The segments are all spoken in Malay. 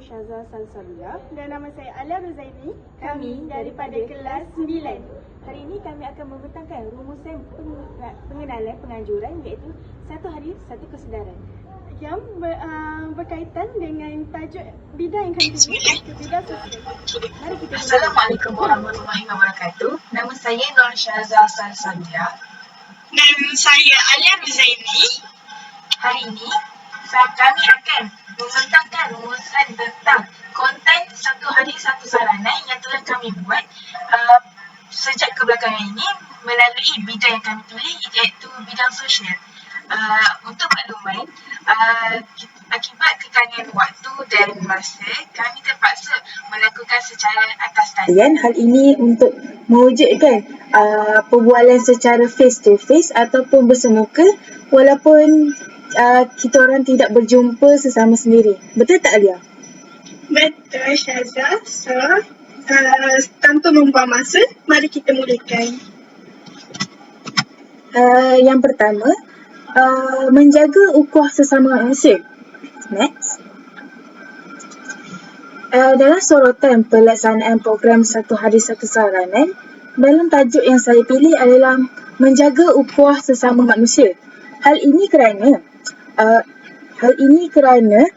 Syazah Salsabila. Dan nama saya Alia Ruzaini. Kami daripada kelas 9. Hari ini kami akan membentangkan rumusan pengenalan penganjuran, iaitu satu hari satu kesedaran Yang berkaitan dengan tajuk bidang yang kami pilih, iaitu bidang sosial. Mari kita Assalamualaikum warahmatullahi wabarakatuh. Nama saya Nur Syazah Salsabila. Dan saya Alia Ruzaini. Hari ini kami akan membentangkan rumusan tentang konten satu hari satu saranan yang telah kami buat sejak kebelakangan ini melalui bidang yang kami pilih, iaitu bidang sosial. Untuk makluman, akibat kekangan waktu dan masa, kami terpaksa melakukan secara atas talian. Hal ini untuk mewujudkan perbualan secara face to face ataupun bersemuka, walaupun kita orang tidak berjumpa sesama sendiri. Betul tak, Alia? Betul, Syazah. So, tanpa membuang masa, mari kita mulakan. Yang pertama, menjaga ukhuwah sesama manusia. Next. Dalam sorotan pelaksanaan program satu hari satu saranan, dalam tajuk yang saya pilih adalah menjaga ukhuwah sesama manusia. Hal ini kerana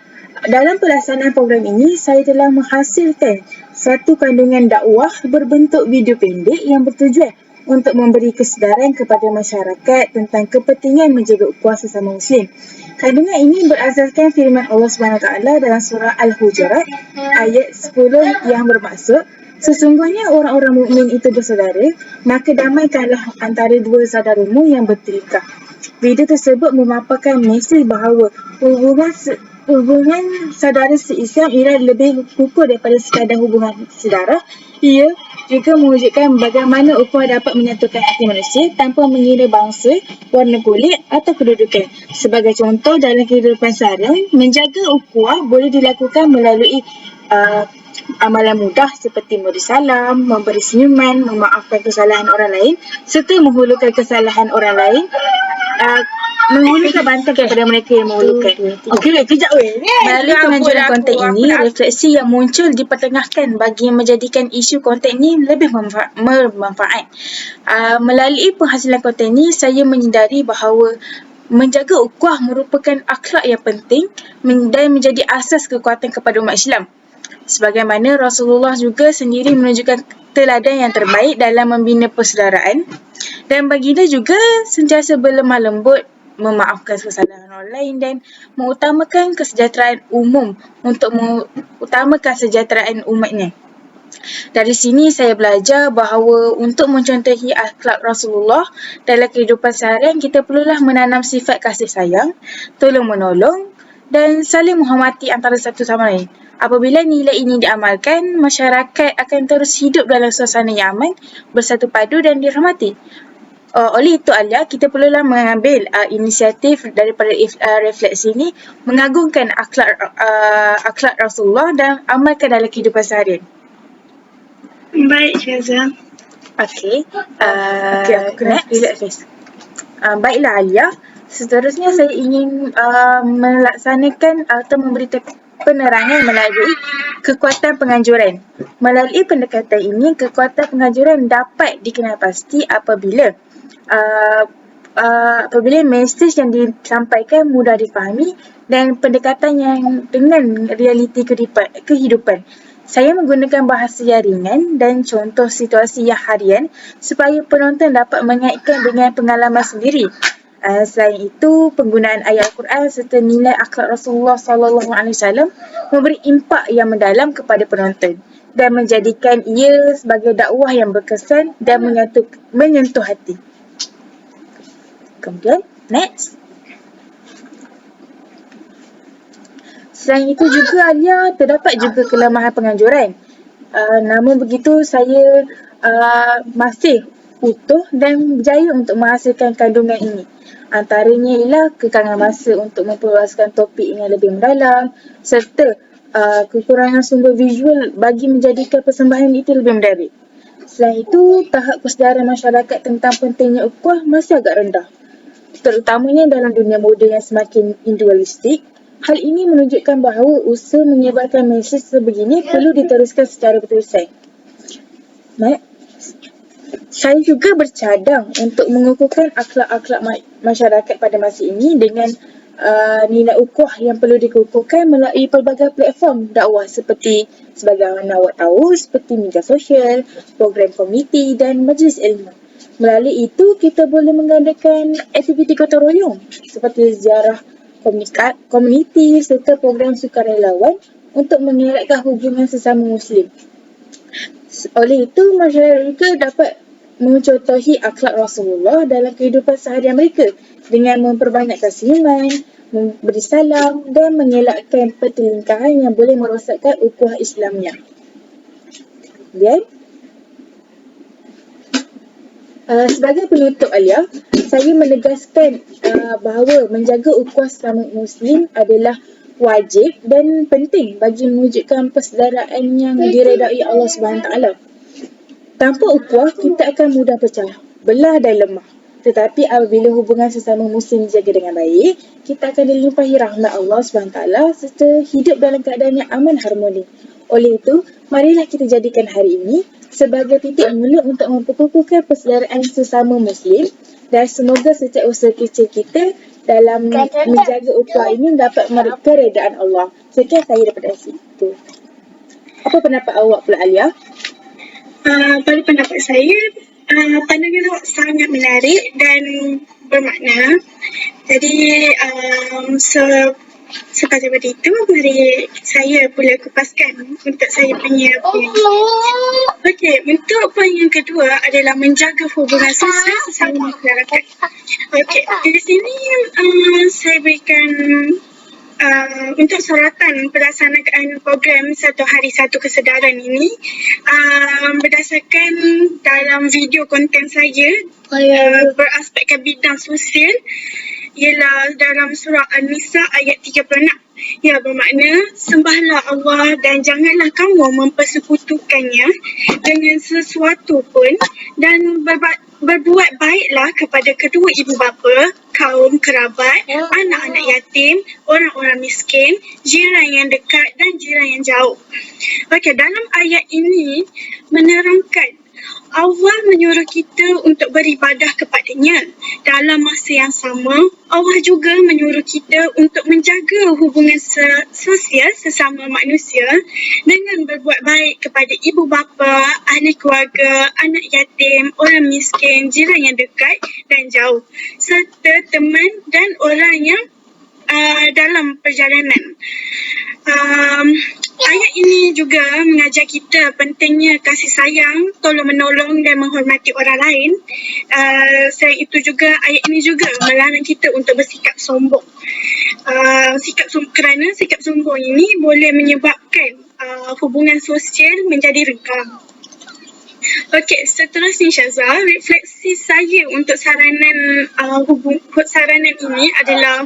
dalam pelaksanaan program ini, saya telah menghasilkan satu kandungan dakwah berbentuk video pendek yang bertujuan untuk memberi kesedaran kepada masyarakat tentang kepentingan menjaga ukhuwah sesama Muslim. Kandungan ini berasaskan firman Allah SWT dalam surah Al-Hujurat ayat 10 yang bermaksud, sesungguhnya orang-orang mukmin itu bersaudara, maka damaikanlah antara dua saudaramu yang bertilikah. Video tersebut memaparkan mesej bahawa hubungan saudara se-Islam ialah lebih kukuh daripada sekadar hubungan saudara. Ia juga mewujudkan bagaimana ukhuwah dapat menyatukan hati manusia tanpa mengira bangsa, warna kulit atau kedudukan. Sebagai contoh, dalam kehidupan seharian, menjaga ukhuwah boleh dilakukan melalui amalan mudah seperti memberi salam, memberi senyuman, memaafkan kesalahan orang lain serta menghulukan kesalahan orang lain, menghulurkan bantuan kepada mereka yang memerlukan. Okey, kejap weh. Melalui penganjuran konten ini, refleksi yang muncul dipertengahkan bagi menjadikan isu konten ini lebih bermanfaat. Melalui penghasilan konten ini, saya menyedari bahawa menjaga ukhuwah merupakan akhlak yang penting dan menjadi asas kekuatan kepada umat Islam. Sebagaimana Rasulullah juga sendiri menunjukkan teladan yang terbaik dalam membina persaudaraan, dan baginda juga sentiasa berlemah lembut, memaafkan kesalahan orang lain dan mengutamakan kesejahteraan umum untuk mengutamakan kesejahteraan umatnya. Dari sini saya belajar bahawa untuk mencontohi akhlak Rasulullah dalam kehidupan seharian, kita perlulah menanam sifat kasih sayang, tolong menolong dan saling menghormati antara satu sama lain. Apabila nilai ini diamalkan, masyarakat akan terus hidup dalam suasana yang aman, bersatu padu dan dirahmati. Oleh itu, Alia, kita perlulah mengambil inisiatif daripada refleksi ini, mengagungkan akhlak Rasulullah dan amalkan dalam kehidupan seharian. Baik, Syazah. Okey, aku kena relax first. Baiklah, Alia. Seterusnya saya ingin melaksanakan atau memberi penerangan melalui kekuatan penganjuran. Melalui pendekatan ini, kekuatan penganjuran dapat dikenal pasti apabila mesej yang disampaikan mudah difahami dan pendekatan yang dengan realiti kehidupan. Saya menggunakan bahasa yang ringan dan contoh situasi yang harian supaya penonton dapat mengaitkan dengan pengalaman sendiri. Selain itu, penggunaan ayat Al-Quran serta nilai akhlak Rasulullah SAW memberi impak yang mendalam kepada penonton dan menjadikan ia sebagai dakwah yang berkesan dan menyentuh hati. Kemudian, next. Selain itu juga, Alia, terdapat juga kelemahan penganjuran. Namun begitu, saya masih utuh dan berjaya untuk menghasilkan kandungan ini. Antaranya ialah kekangan masa untuk memperluaskan topik yang lebih mendalam serta kekurangan sumber visual bagi menjadikan persembahan itu lebih menarik. Selain itu, tahap kesedaran masyarakat tentang pentingnya ukhuwah masih agak rendah, terutamanya dalam dunia moden yang semakin individualistik. Hal ini menunjukkan bahawa usaha menyebarkan mesej sebegini perlu diteruskan secara berterusan. Saya juga bercadang untuk mengukuhkan akhlak-akhlak masyarakat pada masa ini dengan nilai ukuah yang perlu dikukuhkan melalui pelbagai platform dakwah seperti sebagaimana awak tahu, seperti media sosial, program komuniti dan majlis ilmu. Melalui itu, kita boleh mengadakan aktiviti gotong royong seperti ziarah komuniti serta program sukarelawan untuk mengeratkan hubungan sesama Muslim. Oleh itu, masyarakat dapat mencontohi akhlak Rasulullah dalam kehidupan seharian mereka dengan memperbanyakkan senyuman, memberi salam dan mengelakkan pertelingkahan yang boleh merosakkan ukhuwah Islamnya. Kemudian, sebagai penutup Alia, saya menegaskan bahawa menjaga ukhuwah sesama Muslim adalah wajib dan penting bagi mewujudkan persaudaraan yang diredai Allah SWT. Tanpa ukhuwah, kita akan mudah pecah, belah dan lemah. Tetapi apabila hubungan sesama Muslim dijaga dengan baik, kita akan dilimpahi rahmat Allah SWT serta hidup dalam keadaan yang aman harmoni. Oleh itu, marilah kita jadikan hari ini sebagai titik mula untuk memperkukuhkan persaudaraan sesama Muslim dan semoga setiap usaha kecil kita dalam menjaga ukhuwah ini dapat merebut keredaan Allah. Sekian saya daripada situ. Apa pendapat awak pula, Alia? Pada pendapat saya, pandangan awak sangat menarik dan bermakna. Jadi, selepas daripada itu, mari saya pula kupaskan untuk saya punya poin. Okey, untuk poin yang kedua adalah menjaga hubungan sosial sesama masyarakat. Okey, di sini saya berikan untuk soratan pelaksanaan program Satu Hari Satu Kesedaran ini berdasarkan dalam video konten saya beraspekkan bidang sosial ialah dalam surah An-Nisa ayat 36. Ya, bermakna sembahlah Allah dan janganlah kamu mempersekutukannya dengan sesuatu pun dan berbuat baiklah kepada kedua ibu bapa, kaum kerabat, anak-anak yatim, orang-orang miskin, jiran yang dekat dan jiran yang jauh. Okey, dalam ayat ini menerangkan Allah menyuruh kita untuk beribadah kepadanya. Dalam masa yang sama, Allah juga menyuruh kita untuk menjaga hubungan sosial sesama manusia dengan berbuat baik kepada ibu bapa, ahli keluarga, anak yatim, orang miskin, jiran yang dekat dan jauh, serta teman dan orang yang dalam perjalanan. Ayat ini juga mengajar kita pentingnya kasih sayang, tolong-menolong dan menghormati orang lain. Selain itu juga, ayat ini juga melarang kita untuk bersikap sombong. Kerana sikap sombong ini boleh menyebabkan hubungan sosial menjadi renggang. Okey, seterusnya Syazah, refleksi saya untuk saranan ini adalah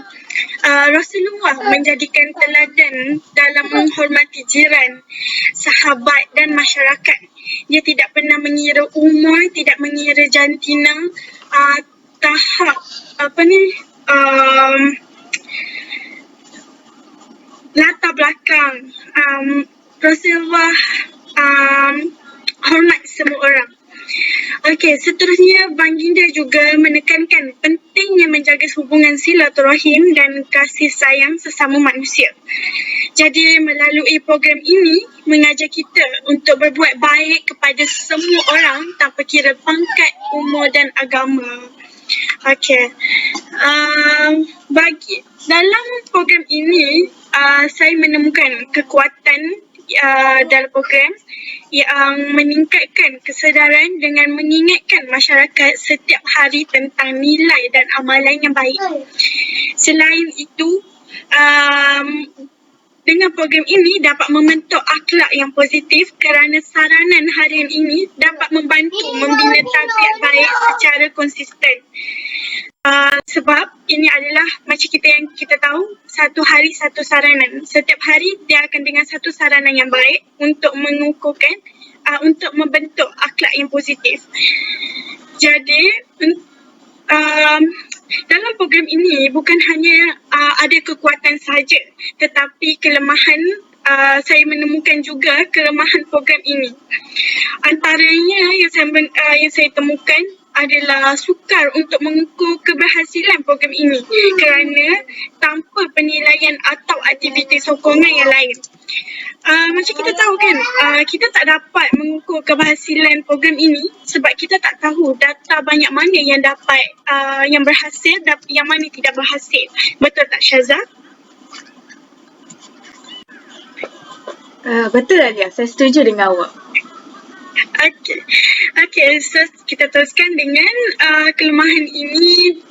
Rasulullah menjadikan teladan dalam menghormati jiran, sahabat dan masyarakat. Dia tidak pernah mengira umur, tidak mengira jantina, tahap latar belakang. Rasulullah hormat semua orang. Okey, seterusnya Baginda juga menekankan pentingnya menjaga hubungan silaturahim dan kasih sayang sesama manusia. Jadi melalui program ini mengajar kita untuk berbuat baik kepada semua orang tanpa kira pangkat, umur dan agama. Okey. Dalam program ini saya menemukan kekuatan dalam program yang meningkatkan kesedaran dengan mengingatkan masyarakat setiap hari tentang nilai dan amalan yang baik. Selain itu, dengan program ini dapat membentuk akhlak yang positif kerana saranan harian ini dapat membantu membina tabiat baik secara konsisten. Sebab ini adalah macam kita tahu, satu hari satu saranan. Setiap hari dia akan dengan satu saranan yang baik untuk mengukuhkan, untuk membentuk akhlak yang positif. Jadi, dalam program ini bukan hanya ada kekuatan saja, tetapi kelemahan saya menemukan juga kelemahan program ini. Antaranya yang saya temukan adalah sukar untuk mengukur keberhasilan program ini kerana tanpa penilaian atau aktiviti sokongan yang lain. Macam kita tahu kan, kita tak dapat mengukur keberhasilan program ini sebab kita tak tahu data banyak mana yang dapat yang berhasil dan yang mana tidak berhasil. Betul tak Syaza? Betul Alia, saya setuju dengan awak. Okey, so kita teruskan dengan kelemahan ini.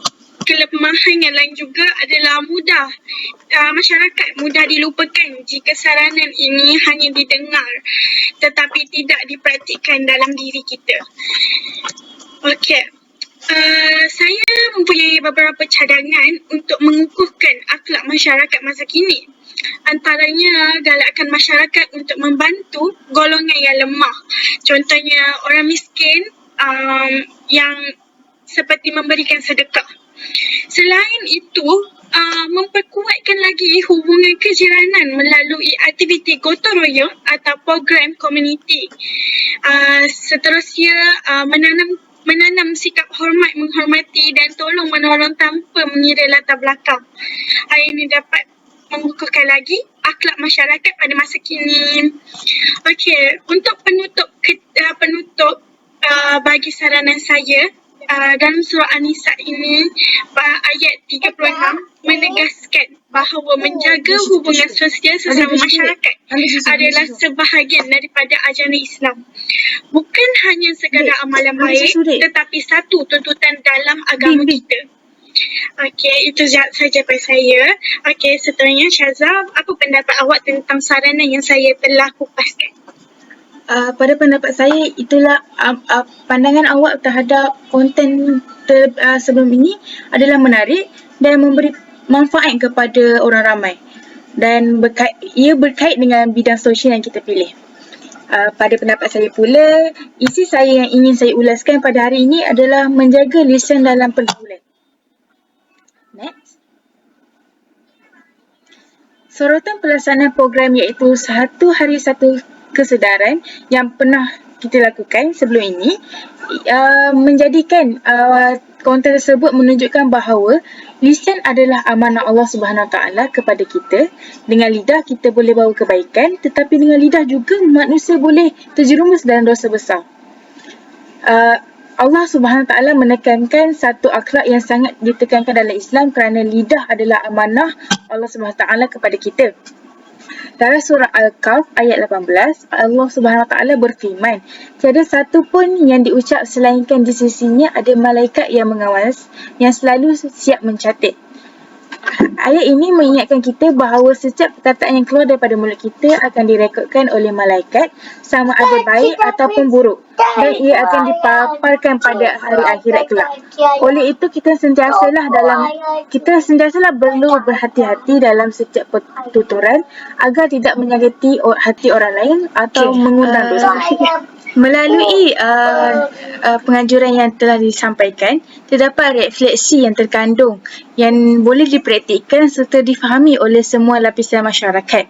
Kelemahan yang lain juga adalah masyarakat mudah dilupakan jika saranan ini hanya didengar tetapi tidak dipraktikkan dalam diri kita. Okey. Saya mempunyai beberapa cadangan untuk mengukuhkan akhlak masyarakat masa kini. Antaranya galakkan masyarakat untuk membantu golongan yang lemah. Contohnya orang miskin yang seperti memberikan sedekah. Selain itu, memperkuatkan lagi hubungan kejiranan melalui aktiviti gotong royong atau program komuniti. Seterusnya, menanam sikap hormat, menghormati dan tolong menolong tanpa mengira latar belakang. Hal ini dapat mengukuhkan lagi akhlak masyarakat pada masa kini. Okey, untuk penutup bagi saranan saya, dalam surah An-Nisa ini ayat 36 menegaskan bahawa menjaga hubungan sosial sesama masyarakat adalah sebahagian daripada ajaran Islam. Bukan hanya sekadar amalan baik tetapi satu tuntutan dalam agama kita. Okey, itu saja daripada saya. Okey, seterusnya Syaza, apa pendapat awak tentang saranan yang saya telah kupaskan? Pada pendapat saya, itulah pandangan awak terhadap konten sebelum ini adalah menarik dan memberi manfaat kepada orang ramai. Dan ia berkait dengan bidang sosial yang kita pilih. Pada pendapat saya pula, isi saya yang ingin saya ulaskan pada hari ini adalah menjaga lisan dalam pergaulan. Next. Sorotan pelaksanaan program iaitu satu hari satu kesedaran yang pernah kita lakukan sebelum ini menjadikan konten tersebut menunjukkan bahawa lisan adalah amanah Allah Subhanahu Wa Taala kepada kita. Dengan lidah kita boleh bawa kebaikan, tetapi dengan lidah juga manusia boleh terjerumus dalam dosa besar. Allah Subhanahu Wa Taala menekankan satu akhlak yang sangat ditekankan dalam Islam kerana lidah adalah amanah Allah Subhanahu Wa Taala kepada kita. Dalam surah Al-Kahf ayat 18, Allah Subhanahu Wa Taala berfirman, tiada satu pun yang diucap selainkan di sisinya ada malaikat yang mengawas, yang selalu siap mencatat. Ayat ini mengingatkan kita bahawa setiap perkataan yang keluar daripada mulut kita akan direkodkan oleh malaikat sama ada baik ataupun buruk, dan ia akan dipaparkan pada hari akhirat kelak. Oleh itu kita sentiasalah perlu berhati-hati dalam setiap pertuturan agar tidak menyakiti hati orang lain atau mengundang dosa. Melalui penganjuran yang telah disampaikan, terdapat refleksi yang terkandung yang boleh dipraktikkan serta difahami oleh semua lapisan masyarakat.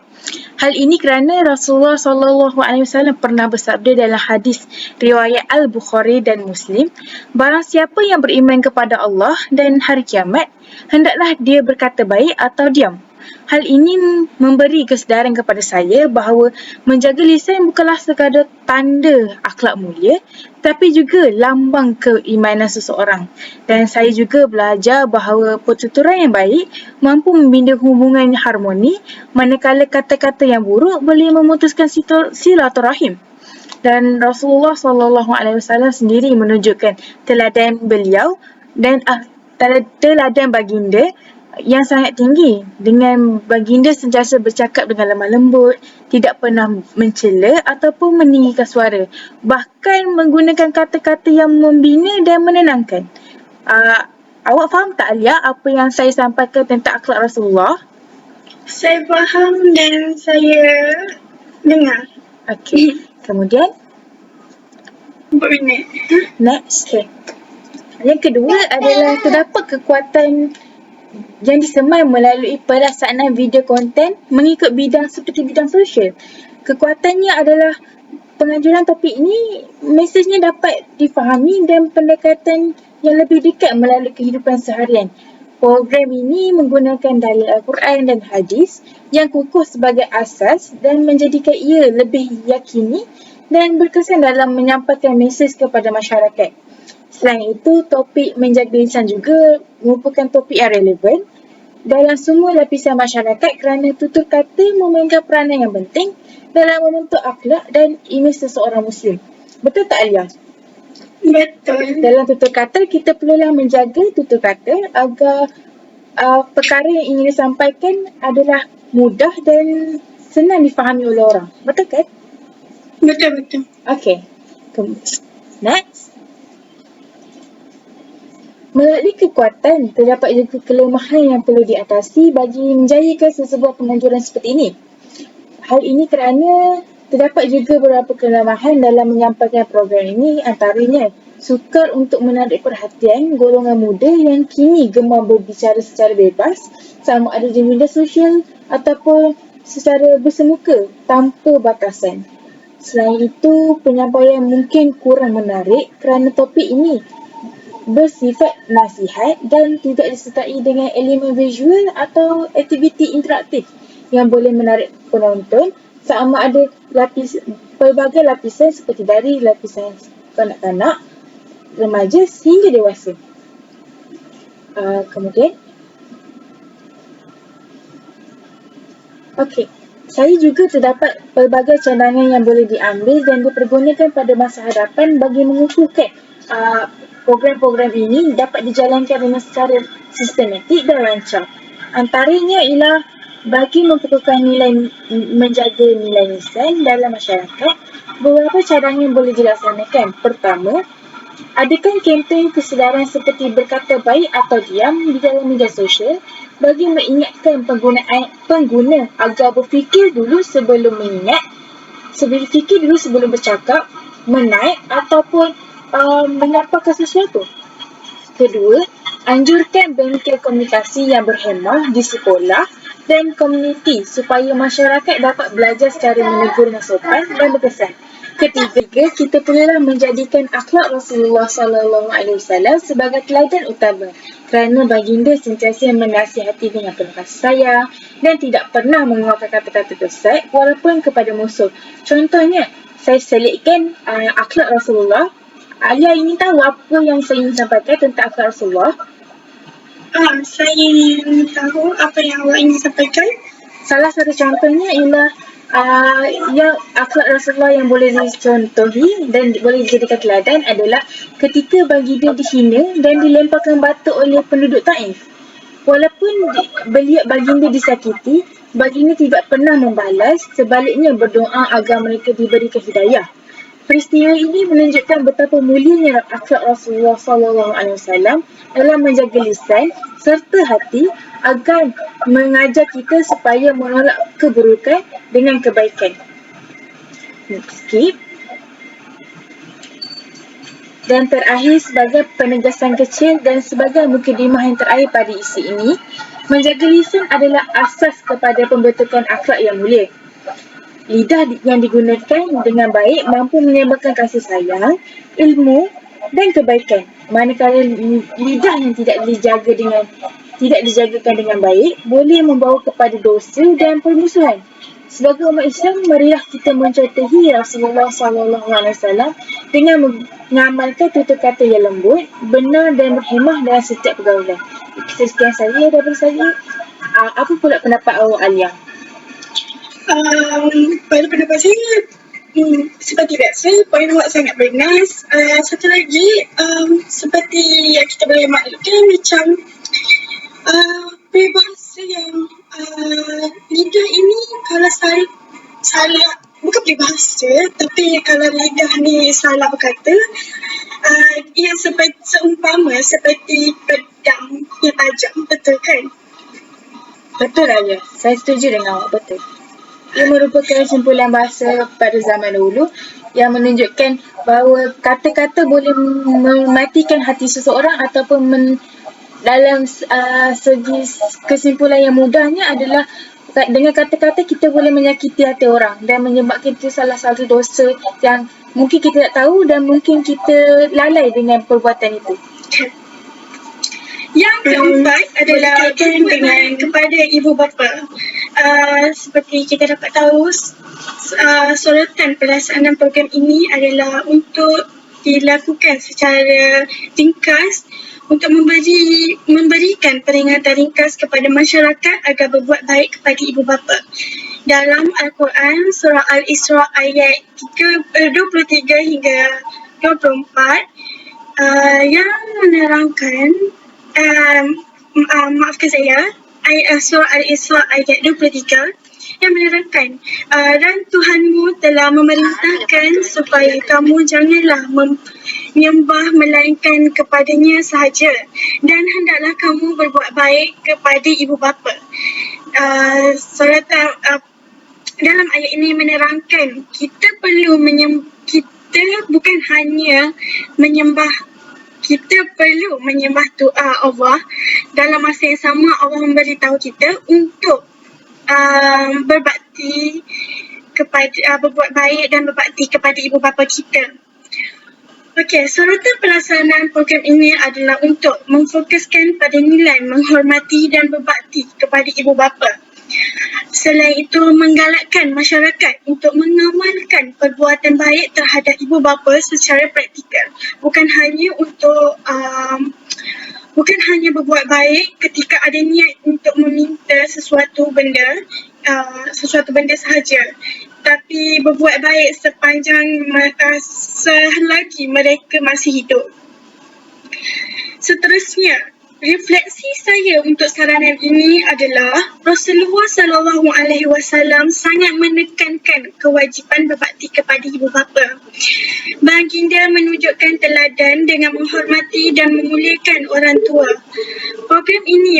Hal ini kerana Rasulullah SAW pernah bersabda dalam hadis riwayat Al-Bukhari dan Muslim, barang siapa yang beriman kepada Allah dan hari kiamat, hendaklah dia berkata baik atau diam. Hal ini memberi kesedaran kepada saya bahawa menjaga lisan bukanlah sekadar tanda akhlak mulia, tapi juga lambang keimanan seseorang. Dan saya juga belajar bahawa pertuturan yang baik mampu membina hubungan harmoni, manakala kata-kata yang buruk boleh memutuskan silaturahim. Dan Rasulullah SAW sendiri menunjukkan teladan beliau dan teladan baginda yang sangat tinggi, dengan baginda sentiasa bercakap dengan lemah lembut, tidak pernah mencela ataupun meninggikan suara, bahkan menggunakan kata-kata yang membina dan menenangkan. Awak faham tak Alia apa yang saya sampaikan tentang akhlak Rasulullah? Saya faham dan saya dengar. Okey. Kemudian? 4 minit. Next. Okay. Yang kedua adalah terdapat kekuatan yang disemai melalui pelaksanaan video konten mengikut bidang seperti bidang sosial. Kekuatannya adalah penganjuran topik ini, mesejnya dapat difahami dan pendekatan yang lebih dekat melalui kehidupan seharian. Program ini menggunakan dalil Al-Quran dan hadis yang kukuh sebagai asas dan menjadikan ia lebih yakini dan berkesan dalam menyampaikan mesej kepada masyarakat. Selain itu, topik menjaga lisan juga merupakan topik yang relevan dalam semua lapisan masyarakat kerana tutur kata memainkan peranan yang penting dalam membentuk akhlak dan imej seseorang Muslim. Betul tak Alia? Betul. Dalam tutur kata, kita perlulah menjaga tutur kata agar perkara yang ingin disampaikan adalah mudah dan senang difahami oleh orang. Betul kan? Betul. Okay. Next. Melalui kekuatan, terdapat juga kelemahan yang perlu diatasi bagi menjayakan sesebuah penganjuran seperti ini. Hal ini kerana terdapat juga beberapa kelemahan dalam menyampaikan program ini, antaranya sukar untuk menarik perhatian golongan muda yang kini gemar berbicara secara bebas, sama ada di media sosial ataupun secara bersemuka tanpa batasan. Selain itu, penyampaian mungkin kurang menarik kerana topik ini bersifat nasihat dan tidak disertai dengan elemen visual atau aktiviti interaktif yang boleh menarik penonton, sama ada pelbagai lapisan seperti dari lapisan kanak-kanak, remaja hingga dewasa. Kemudian, saya juga terdapat pelbagai cadangan yang boleh diambil dan dipergunakan pada masa hadapan bagi mengukuhkan program-program ini dapat dijalankan dengan secara sistematik dan rancang. Antaranya ialah bagi memperkuatkan menjaga nilai lisan dalam masyarakat, beberapa cadangan boleh dilaksanakan. Pertama, adakan kempen kesedaran seperti berkata baik atau diam di dalam media sosial bagi mengingatkan pengguna agar berfikir dulu sebelum sebelum bercakap, menaik ataupun menyampaikan sesuatu. Kedua, anjurkan bengkel komunikasi yang berhemah di sekolah dan komuniti supaya masyarakat dapat belajar secara menegur dengan sopan dan berkesan. Ketiga, kita perlulah menjadikan akhlak Rasulullah SAW sebagai teladan utama kerana baginda sentiasa menasihati dengan penuh kasih sayang dan tidak pernah mengeluarkan kata-kata tersesat walaupun kepada musuh. Contohnya, saya selitkan akhlak Rasulullah. Alia ingin tahu apa yang saya ingin sampaikan tentang akhlak Rasulullah? Saya ingin tahu apa yang awak ingin sampaikan. Salah satu contohnya ialah yang akhlak Rasulullah yang boleh dicontohi dan boleh dijadikan teladan adalah ketika baginda dihina dan dilemparkan batu oleh penduduk Taif. Walaupun baginda disakiti, baginda tidak pernah membalas, sebaliknya berdoa agar mereka diberikan hidayah. Peristiwa ini menunjukkan betapa mulianya akhlak Rasulullah SAW dalam menjaga lisan serta hati agar mengajar kita supaya menolak keburukan dengan kebaikan. Skip. Dan terakhir, sebagai penegasan kecil dan sebagai mukadimah yang terakhir pada isi ini, menjaga lisan adalah asas kepada pembentukan akhlak yang mulia. Lidah yang digunakan dengan baik mampu menyebarkan kasih sayang, ilmu dan kebaikan. Manakala lidah yang tidak dijagakan dengan baik boleh membawa kepada dosa dan permusuhan. Sebagai umat Islam, marilah kita mencontohi Rasulullah SAW dengan mengamalkan tutur kata yang lembut, benar dan berhemah dalam setiap pergaulan. Sekian saya daripada saya. Apa pula pendapat awak, Alia? Pada pendapat saya, seperti biasa, poin awak sangat benar. Satu lagi, seperti yang kita boleh maklumkan, macam peribahasa yang lidah ini kalau salah bukan peribahasa, tapi kalau lidah ni salah berkata, ia seumpama seperti pedang yang tajam, betul kan? Betul, Alia. Saya setuju dengan awak, betul. Ia merupakan simpulan bahasa pada zaman dahulu yang menunjukkan bahawa kata-kata boleh mematikan hati seseorang ataupun dalam segi kesimpulan yang mudahnya adalah dengan kata-kata kita boleh menyakiti hati orang dan menyebabkan itu salah satu dosa yang mungkin kita tak tahu dan mungkin kita lalai dengan perbuatan itu. Yang keempat adalah dukungan kepada ibu bapa. Seperti kita dapat tahu, sorotan pelaksanaan program ini adalah untuk dilakukan secara ringkas untuk memberikan peringatan ringkas kepada masyarakat agar berbuat baik kepada ibu bapa. Dalam Al-Quran, surah Al-Isra ayat 23 hingga 24 yang menerangkan maafkan saya, surah Al-Isra ayat 23 yang menerangkan dan Tuhanmu telah memerintahkan supaya kamu janganlah menyembah melainkan kepadanya sahaja dan hendaklah kamu berbuat baik kepada ibu bapa. Dalam ayat ini menerangkan kita perlu kita bukan hanya menyembah, kita perlu menyembah Allah. Dalam masa yang sama Allah memberitahu kita untuk berbakti kepada berbuat baik dan berbakti kepada ibu bapa kita. Okey, sorotan pelaksanaan program ini adalah untuk memfokuskan pada nilai menghormati dan berbakti kepada ibu bapa. Selain itu, menggalakkan masyarakat untuk mengamalkan perbuatan baik terhadap ibu bapa secara praktikal. Bukan hanya berbuat baik ketika ada niat untuk meminta sesuatu benda sahaja, tapi berbuat baik selagi mereka masih hidup. Seterusnya, refleksi saya untuk saranan ini adalah Rasulullah SAW sangat menekankan kewajipan berbakti kepada ibu bapa. Baginda menunjukkan teladan dengan menghormati dan memuliakan orang tua. Program ini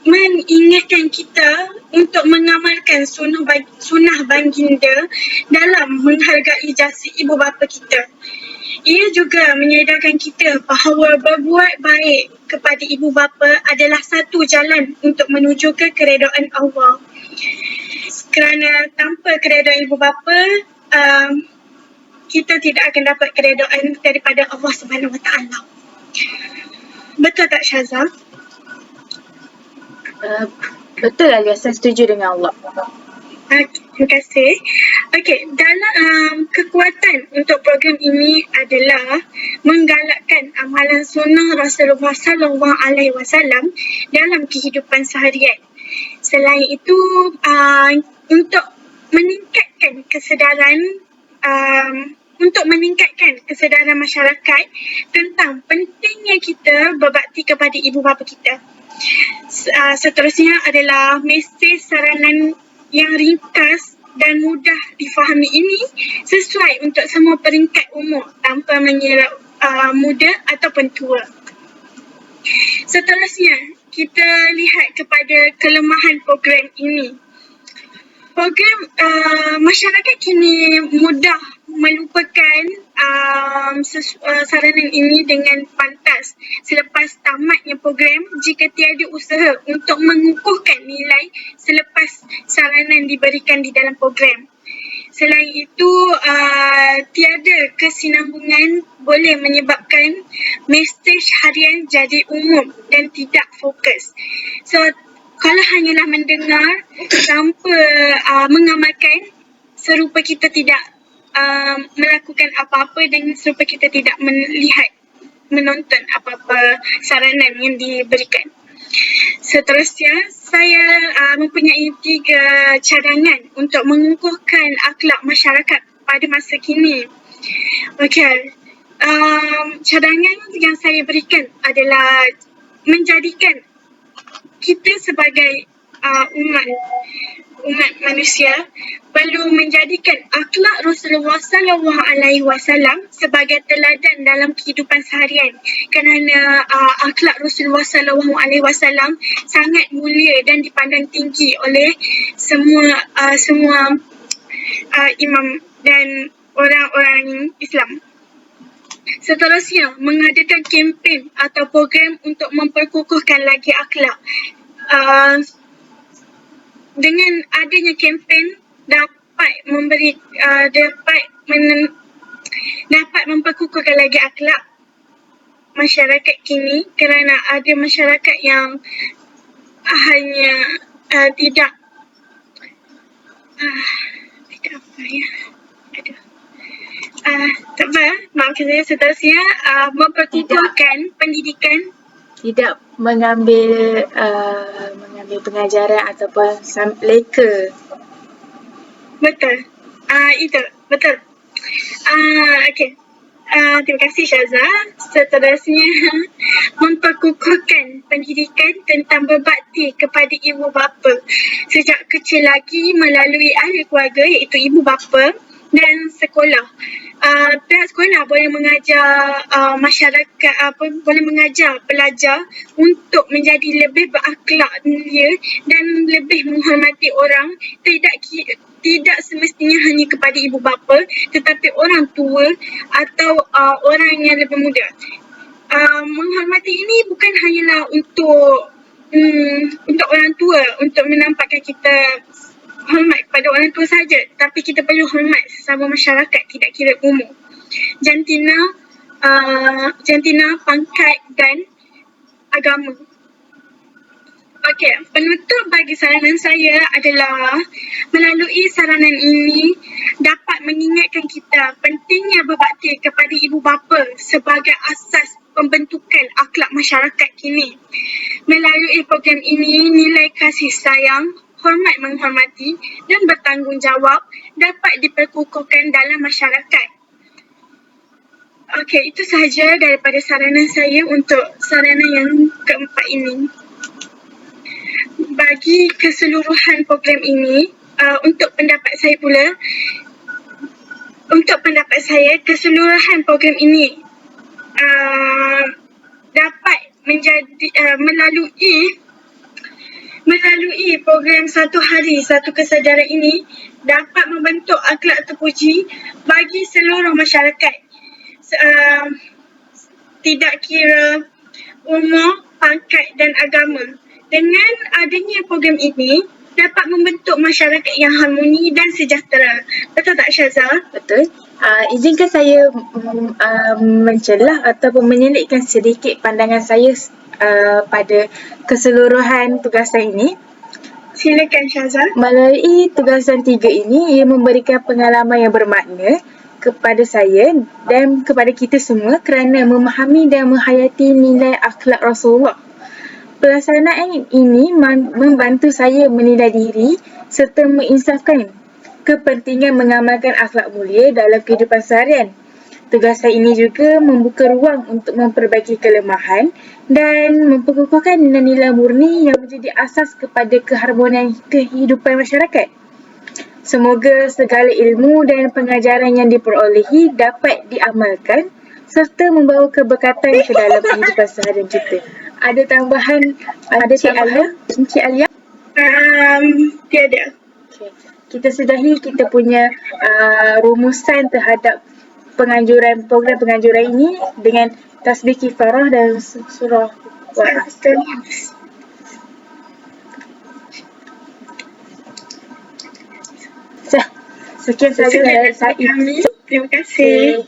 mengingatkan kita untuk mengamalkan sunnah baginda dalam menghargai jasa ibu bapa kita. Ia juga menyedarkan kita bahawa berbuat baik kepada ibu bapa adalah satu jalan untuk menuju ke keredaan Allah. Kerana tanpa keredaan ibu bapa, kita tidak akan dapat keredaan daripada Allah Subhanahu Wa Taala. Betul tak, Syazah? Betul Alia, saya setuju dengan Allah. Terima kasih. Okey, dalam kekuatan untuk program ini adalah menggalakkan amalan sunnah Rasulullah SAW dalam kehidupan seharian. Selain itu, untuk meningkatkan kesedaran masyarakat tentang pentingnya kita berbakti kepada ibu bapa kita. Seterusnya adalah mesej saranan yang ringkas dan mudah difahami ini sesuai untuk semua peringkat umur tanpa mengira muda ataupun tua. Seterusnya, kita lihat kepada kelemahan program ini. Program masyarakat kini mudah melupakan saranan ini dengan pantas selepas tamatnya program jika tiada usaha untuk mengukuhkan nilai selepas saranan diberikan di dalam program. Selain itu, tiada kesinambungan boleh menyebabkan mesej harian jadi umum dan tidak fokus. So, kalau hanyalah mendengar tanpa mengamalkan, serupa kita tidak melakukan apa-apa dan serupa kita tidak menonton apa-apa saranan yang diberikan. Seterusnya, saya mempunyai 3 cadangan untuk mengukuhkan akhlak masyarakat pada masa kini. Okey, cadangan yang saya berikan adalah menjadikan kita sebagai umat umat manusia perlu menjadikan akhlak Rasulullah SAW sebagai teladan dalam kehidupan seharian, kerana akhlak Rasulullah SAW sangat mulia dan dipandang tinggi oleh semua imam dan orang-orang Islam. Seterusnya, mengadakan kempen atau program untuk memperkukuhkan lagi akhlak. Dengan adanya kempen dapat memperkukuhkan lagi akhlak masyarakat kini, kerana ada masyarakat yang hanya tidak tak apa, maafkan saya. Seterusnya, memperkukuhkan pendidikan, Tidak mengambil pengajaran ataupun leka. betul. Itu betul. Okey. Terima kasih Syaza. Seterusnya, memperkukuhkan pendidikan tentang berbakti kepada ibu bapa sejak kecil lagi melalui ahli keluarga, iaitu ibu bapa dan sekolah. Pihak sekolah boleh mengajar masyarakat, boleh mengajar pelajar untuk menjadi lebih berakhlak mulia dan lebih menghormati orang, tidak semestinya hanya kepada ibu bapa, tetapi orang tua atau orang yang lebih muda. Menghormati ini bukan hanyalah untuk orang tua, untuk menampakkan kita hormat kepada orang tua saja, tapi kita perlu hormat sesama masyarakat, tidak kira umur, jantina, pangkat dan agama. Okey, penutup bagi saranan saya adalah melalui saranan ini dapat mengingatkan kita pentingnya berbakti kepada ibu bapa sebagai asas pembentukan akhlak masyarakat kini. Melalui program ini, nilai kasih sayang, hormat menghormati dan bertanggungjawab dapat diperkukuhkan dalam masyarakat. Okey, itu sahaja daripada saranan saya untuk saranan yang keempat ini. Bagi keseluruhan program ini, untuk pendapat saya, keseluruhan program ini dapat menjadi melalui program satu hari satu kesedaran ini dapat membentuk akhlak terpuji bagi seluruh masyarakat, tidak kira umur, pangkat dan agama. Dengan adanya program ini dapat membentuk masyarakat yang harmoni dan sejahtera. Betul tak Syaza? Betul. Izinkan saya mencelah ataupun menyelitkan sedikit pandangan saya pada keseluruhan tugasan ini. Silakan Syaza. Melalui tugasan 3 ini, ia memberikan pengalaman yang bermakna kepada saya dan kepada kita semua kerana memahami dan menghayati nilai akhlak Rasulullah. Pelaksanaan ini membantu saya menilai diri serta menginsafkan kepentingan mengamalkan akhlak mulia dalam kehidupan seharian. Tugasan ini juga membuka ruang untuk memperbaiki kelemahan dan memperkukuhkan nilai-nilai murni yang menjadi asas kepada keharmonian kehidupan masyarakat. Semoga segala ilmu dan pengajaran yang diperolehi dapat diamalkan serta membawa keberkatan ke dalam kehidupan seharian kita. Ada tambahan Encik Alia? Tiada. Okay. Kita sudahi kita punya rumusan terhadap program penganjuran ini dengan tasbih kifarah dan surah Wa'ah. Sekian sahaja dari saya. Terima kasih.